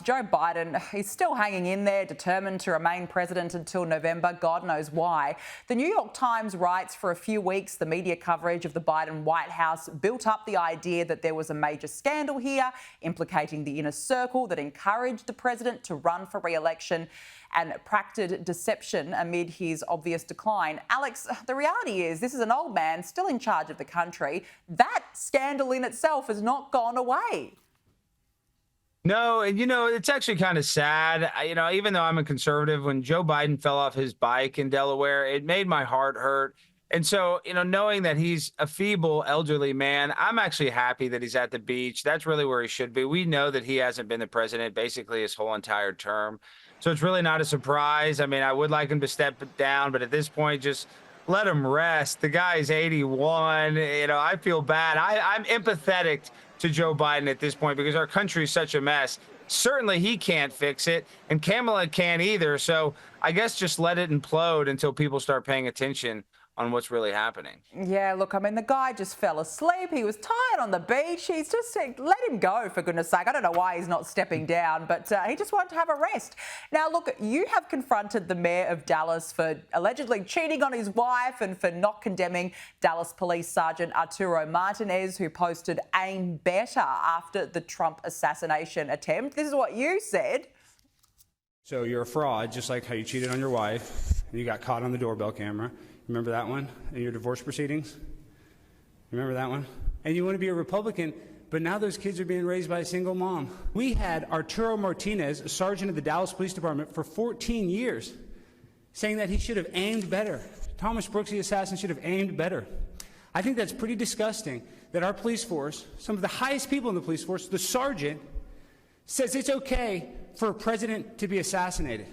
Joe Biden, he's still hanging in there, determined to remain president until November. God knows why. The New York Times writes, for a few weeks, the media coverage of the Biden White House built up the idea that there was a major scandal here, implicating the inner circle that encouraged the president to run for re-election and practiced deception amid his obvious decline. Alex, the reality is this is an old man still in charge of the country. That scandal in itself has not gone away. No, and it's actually kind of sad. Even though I'm a conservative, when Joe Biden fell off his bike in Delaware, it made my heart hurt. And so, knowing that he's a feeble, elderly man, I'm actually happy that he's at the beach. That's really where he should be. We know that he hasn't been the president basically his whole entire term. So it's really not a surprise. I mean, I would like him to step down, but at this point, just let him rest. The guy's 81. I feel bad. I'm empathetic to Joe Biden at this point because our country is such a mess. Certainly he can't fix it, and Kamala can't either. So I guess just let it implode until people start paying attention on what's really happening. Yeah, look, I mean, the guy just fell asleep. He was tired on the beach. He's just saying, let him go, for goodness sake. I don't know why he's not stepping down, but he just wanted to have a rest. Now, look, you have confronted the mayor of Dallas for allegedly cheating on his wife and for not condemning Dallas Police Sergeant Arturo Martinez, who posted "Aim better" after the Trump assassination attempt. This is what you said. So you're a fraud, just like how you cheated on your wife and you got caught on the doorbell camera. Remember that one in your divorce proceedings? Remember that one? And you want to be a Republican, but now those kids are being raised by a single mom. We had Arturo Martinez, a sergeant of the Dallas Police Department, for 14 years, saying that he should have aimed better. Thomas Brooks, the assassin, should have aimed better. I think that's pretty disgusting that our police force, some of the highest people in the police force, the sergeant, says it's okay for a president to be assassinated.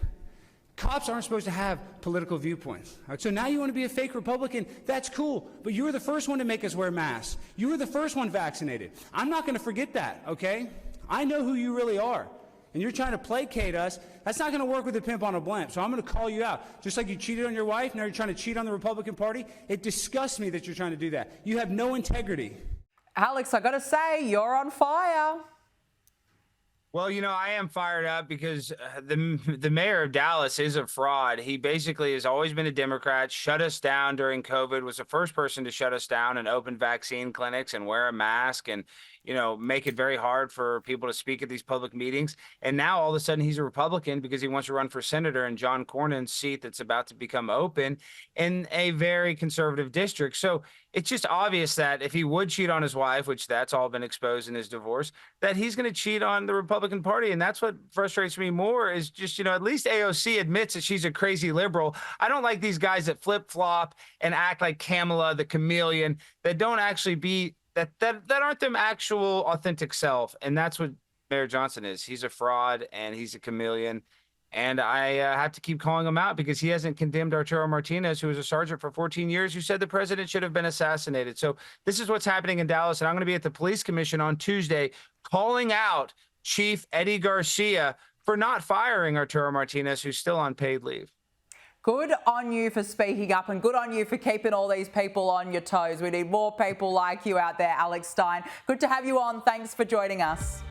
Cops aren't supposed to have political viewpoints. All right, so now you want to be a fake Republican, that's cool, but you were the first one to make us wear masks. You were the first one vaccinated. I'm not going to forget that, okay? I know who you really are, and you're trying to placate us. That's not going to work with a pimp on a blimp, so I'm going to call you out. Just like you cheated on your wife, now you're trying to cheat on the Republican Party. It disgusts me that you're trying to do that. You have no integrity. Alex, I got to say, you're on fire. Well, I am fired up because the mayor of Dallas is a fraud. He basically has always been a Democrat, shut us down during COVID, was the first person to shut us down and open vaccine clinics and wear a mask and, make it very hard for people to speak at these public meetings. And now all of a sudden he's a Republican because he wants to run for senator in John Cornyn's seat that's about to become open in a very conservative district. So it's just obvious that if he would cheat on his wife, which that's all been exposed in his divorce, that he's going to cheat on the Republican Party. And that's what frustrates me more is just, at least AOC admits that she's a crazy liberal. I don't like these guys that flip-flop and act like Kamala, the chameleon, that don't actually be that aren't them actual authentic self. And that's what Mayor Johnson is. He's a fraud and he's a chameleon. And I have to keep calling him out because he hasn't condemned Arturo Martinez, who was a sergeant for 14 years, who said the president should have been assassinated. So this is what's happening in Dallas. And I'm going to be at the police commission on Tuesday calling out Chief Eddie Garcia for not firing Arturo Martinez, who's still on paid leave. Good on you for speaking up and good on you for keeping all these people on your toes. We need more people like you out there, Alex Stein. Good to have you on. Thanks for joining us.